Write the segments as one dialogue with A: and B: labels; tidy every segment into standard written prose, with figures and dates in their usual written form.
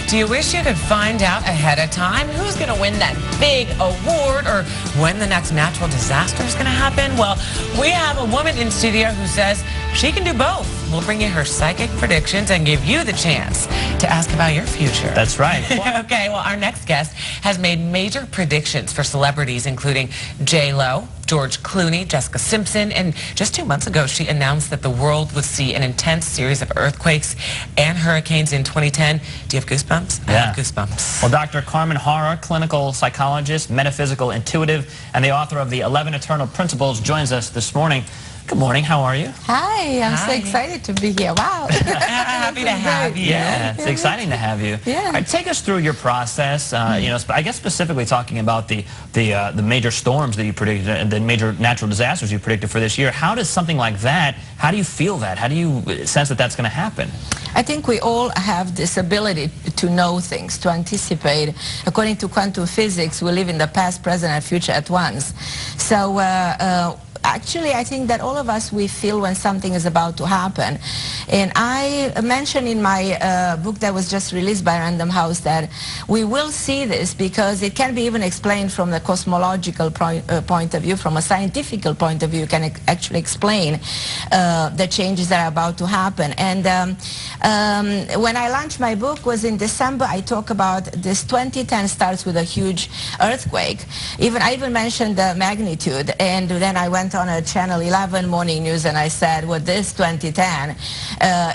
A: Do you wish you could find out ahead of time who's going to win that big award or when the next natural disaster is going to happen? Well, we have a woman in studio who says she can do both. We'll bring you her psychic predictions and give you the chance to ask about your future.
B: That's right.
A: Okay, well, our next guest has made major predictions for celebrities, including J-Lo, George Clooney, Jessica Simpson, and just 2 months ago, she announced that the world would see an intense series of earthquakes and hurricanes in 2010. Do you have goosebumps?
B: Yeah.
A: I have goosebumps.
B: Well, Dr. Carmen Harra, clinical psychologist, metaphysical intuitive, and the author of the 11 Eternal Principles, joins us this morning. Good morning. How are you?
C: Hi. I'm so excited to be here. Wow.
A: Happy to have you.
B: Yeah, it's exciting to have you.
C: Yeah.
B: All right, take us through your process. You know, I guess specifically talking about the major storms that you predicted and the major natural disasters you predicted for this year. How does something like that? How do you feel that? How do you sense that that's going to happen?
C: I think we all have this ability to know things, to anticipate. According to quantum physics, we live in the past, present, and future at once. So actually, I think that all of us, we feel when something is about to happen. And I mentioned in my book that was just released by Random House that we will see this because it can be even explained from the cosmological point of view, from a scientific point of view. You can actually explain the changes that are about to happen. And when I launched my book was in December. I talk about this 2010 starts with a huge earthquake. I even mentioned the magnitude, and then I went on a Channel 11 morning news and I said, well, this 2010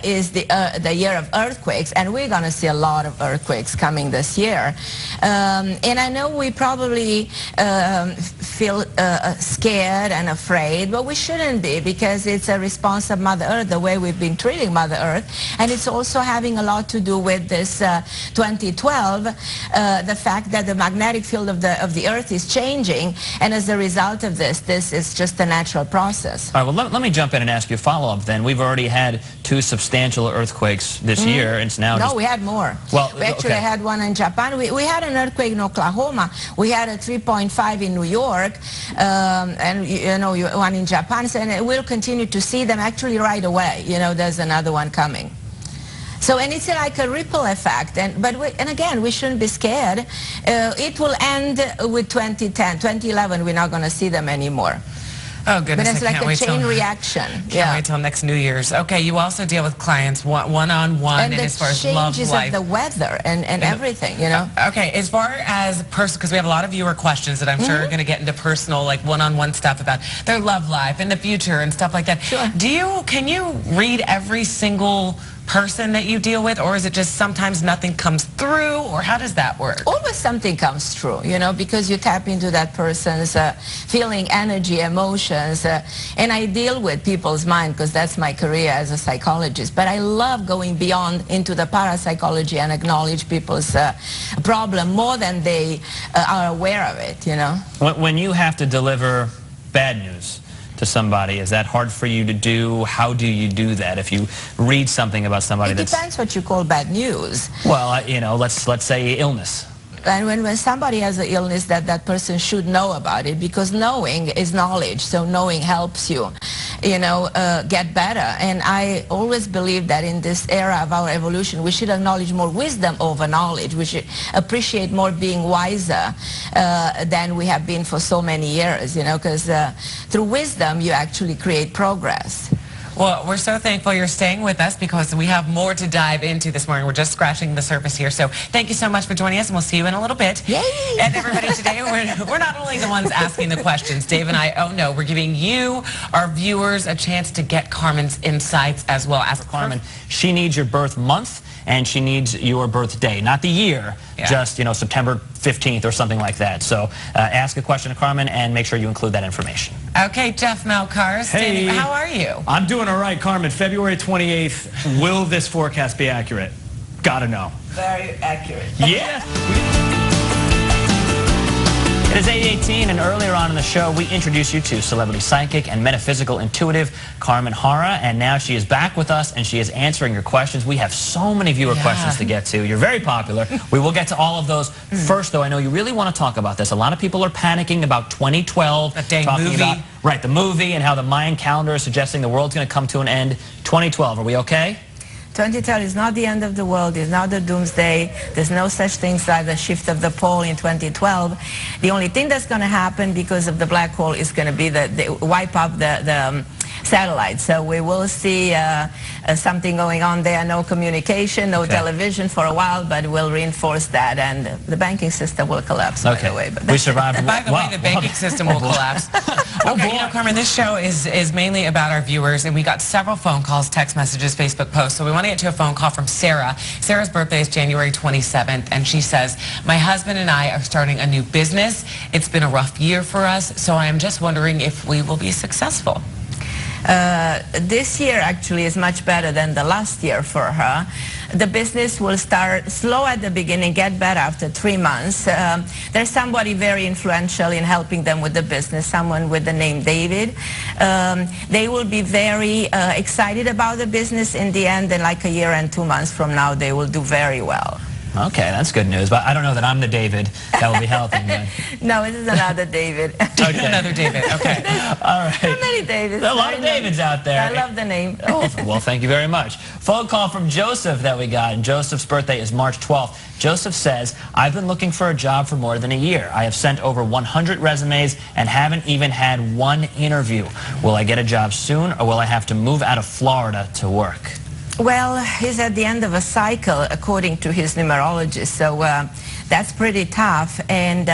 C: is the year of earthquakes, and we're going to see a lot of earthquakes coming this year. And I know we probably feel scared and afraid, but we shouldn't be, because it's a response of Mother Earth, the way we've been treating Mother Earth, and it's also having a lot to do with this 2012, the fact that the magnetic field of the Earth is changing, and as a result of this is just a natural process.
B: All right, well, let me jump in and ask you a follow-up then. We've already had 2 substantial earthquakes this year, and it's now
C: No, we had more.
B: Well,
C: we actually had one in Japan. We had an earthquake in Oklahoma. We had a 3.5 in New York, and you know, one in Japan. And we'll continue to see them actually right away. You know, there's another one coming. So, and it's like a ripple effect, and again, we shouldn't be scared. It will end with 2010, 2011. We're not going to see them anymore.
A: Oh, goodness,
C: but it's like a chain reaction.
A: Can't wait till next New Year's. Okay, you also deal with clients one-on-one and as far as love
C: changes
A: life.
C: of the weather and everything, you know.
A: Okay, as far as personal, because we have a lot of viewer questions that I'm sure are going to get into personal, like one-on-one stuff about their love life and the future and stuff like that.
C: Sure.
A: Can you read every single person that you deal with, or is it just sometimes nothing comes through, or how does that work?
C: Always something comes through, you know, because you tap into that person's feeling, energy, emotions, and I deal with people's mind because that's my career as a psychologist. But I love going beyond into the parapsychology and acknowledge people's problem more than they are aware of it, you know.
B: When you have to deliver bad news to somebody, is that hard for you to do? How do you do that if you read something about somebody
C: It depends what you call bad news.
B: Well, you know, let's say illness.
C: And when somebody has an illness, that person should know about it, because knowing is knowledge. So knowing helps you, you know, get better. And I always believe that in this era of our evolution, we should acknowledge more wisdom over knowledge. We should appreciate more being wiser than we have been for so many years, you know, because through wisdom, you actually create progress.
A: Well, we're so thankful you're staying with us because we have more to dive into this morning. We're just scratching the surface here. So thank you so much for joining us, and we'll see you in a little bit.
C: Yay!
A: And everybody, today we're not only the ones asking the questions, Dave and I, we're giving you, our viewers, a chance to get Carmen's insights as well. As
B: Carmen, she needs your birth month, and she needs your birthday, not the year, just, you know, September 15th or something like that. So ask a question to Carmen and make sure you include that information.
A: Okay, Jeff Malcars,
D: hey,
A: how are you?
D: I'm doing all right, Carmen. February 28th, will this forecast be accurate? Gotta know.
C: Very accurate.
D: Yeah.
B: It is 8:18, and earlier on in the show, we introduced you to celebrity psychic and metaphysical intuitive Carmen Harra, and now she is back with us, and she is answering your questions. We have so many viewer questions to get to. You're very popular. We will get to all of those. First, though, I know you really want to talk about this. A lot of people are panicking about 2012.
A: That dang
B: talking
A: movie.
B: about, the movie, and how the Mayan calendar is suggesting the world's going to come to an end. 2012, are we okay?
C: 2012 is not the end of the world. It's not the doomsday. There's no such things like the shift of the pole in 2012. The only thing that's going to happen because of the black hole is going to be the wipe up the satellites. So we will see something going on there. No communication, no television for a while, but we'll reinforce that, and the banking system will collapse. By the way,
B: we survived.
A: By the way, the banking system will collapse. Okay, you know, Carmen, this show is mainly about our viewers, and we got several phone calls, text messages, Facebook posts. So we want to get to a phone call from Sarah. Sarah's birthday is January 27th, and she says, "My husband and I are starting a new business. It's been a rough year for us, so I am just wondering if we will be successful."
C: This year actually is much better than the last year for her. The business will start slow at the beginning, get better after 3 months. There's somebody very influential in helping them with the business, someone with the name David. They will be very excited about the business in the end, and like a year and 2 months from now, they will do very well.
B: Okay, that's good news, but I don't know that I'm the David that will be helping.
C: No, it is another David.
B: Okay.
A: Another David, okay.
B: All right.
C: There are many Davids.
B: There are a lot of Davids out there.
C: I love the name.
B: Oh, well, thank you very much. Phone call from Joseph that we got, and Joseph's birthday is March 12th. Joseph says, "I've been looking for a job for more than a year. I have sent over 100 resumes and haven't even had one interview. Will I get a job soon, or will I have to move out of Florida to work?"
C: Well, he's at the end of a cycle, according to his numerologist, so that's pretty tough, and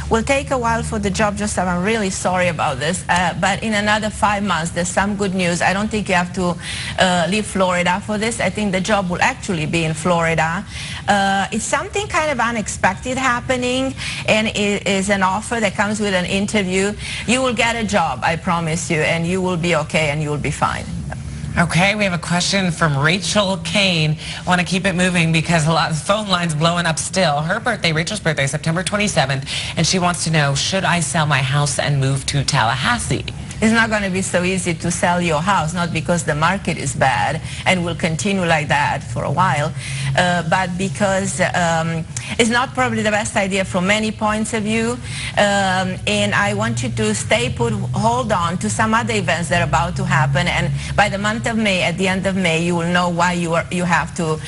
C: will take a while for the job. Just I'm really sorry about this, but in another 5 months, there's some good news. I don't think you have to leave Florida for this. I think the job will actually be in Florida. It's something kind of unexpected happening, and it is an offer that comes with an interview. You will get a job, I promise you, and you will be okay, and you will be fine.
A: Okay, we have a question from Rachel Kane. I want to keep it moving because a lot of phone lines blowing up still. Her birthday, Rachel's birthday, is September 27th, and she wants to know, should I sell my house and move to Tallahassee?
C: It's not going to be so easy to sell your house, not because the market is bad and will continue like that for a while, but because it's not probably the best idea from many points of view, and I want you to stay put, hold on to some other events that are about to happen, and by the month of May, at the end of May, you will know why you have to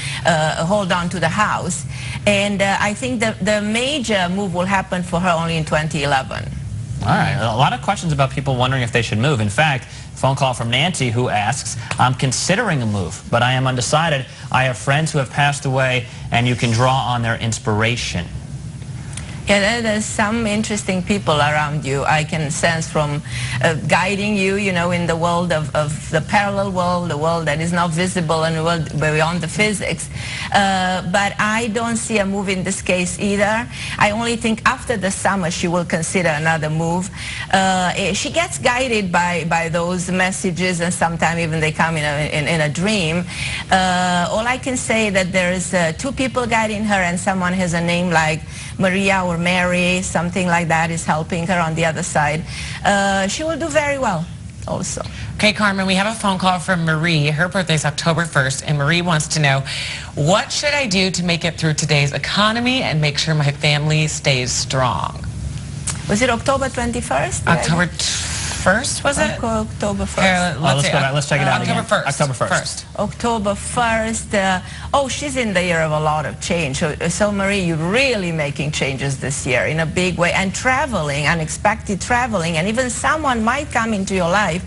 C: hold on to the house. And I think the major move will happen for her only in 2011.
B: All right, a lot of questions about people wondering if they should move. In fact, phone call from Nancy who asks, "I'm considering a move, but I am undecided. I have friends who have passed away, and you can draw on their inspiration."
C: Yeah, there's some interesting people around you. I can sense from guiding you, you know, in the world of the parallel world, the world that is not visible and the world beyond the physics. But I don't see a move in this case either. I only think after the summer she will consider another move. She gets guided by those messages, and sometimes even they come in a dream. All I can say that there's 2 people guiding her, and someone has a name like Maria or Mary, something like that is helping her on the other side. She will do very well also.
A: Okay, Carmen, we have a phone call from Marie. Her birthday is October 1st, and Marie wants to know, what should I do to make it through today's economy and make sure my family stays strong?
C: Was it October 21st?
A: October 1st, was it?
C: October 1st.
B: Let's check it out again.
A: October 1st.
B: October 1st.
C: October 1st. Oh, she's in the year of a lot of change. So Marie, you're really making changes this year in a big way, and traveling, unexpected traveling, and even someone might come into your life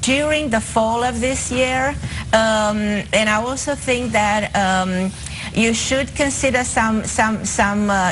C: during the fall of this year. And I also think that you should consider some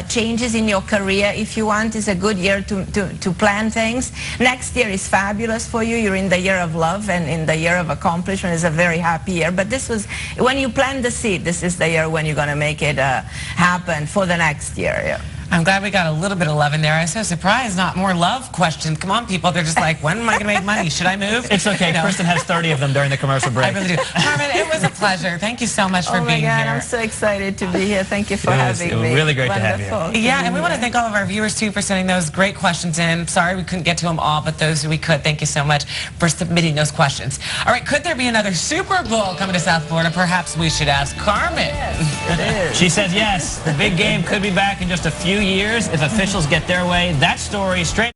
C: changes in your career if you want. It's a good year to plan things. Next year is fabulous for you. You're in the year of love and in the year of accomplishment. It's a very happy year. But this was, when you plant the seed, this is the year when you're going to make it happen for the next year. Yeah.
A: I'm glad we got a little bit of love in there. I was so surprised, not more love questions. Come on, people. They're just like, when am I going to make money? Should I move?
B: It's okay. Kristen has 30 of them during the commercial break.
A: I really do. Carmen, it was a pleasure. Thank you so much for being here.
C: Oh my God, I'm so excited to be here. Thank you for having me.
B: It was really great to have you.
A: Yeah, and we want to thank all of our viewers, too, for sending those great questions in. Sorry we couldn't get to them all, but those who we could, thank you so much for submitting those questions. All right, could there be another Super Bowl coming to South Florida? Perhaps we should ask Carmen.
C: Yes, it is.
B: She says yes. The big game could be back in just a few years if officials get their way. That story straight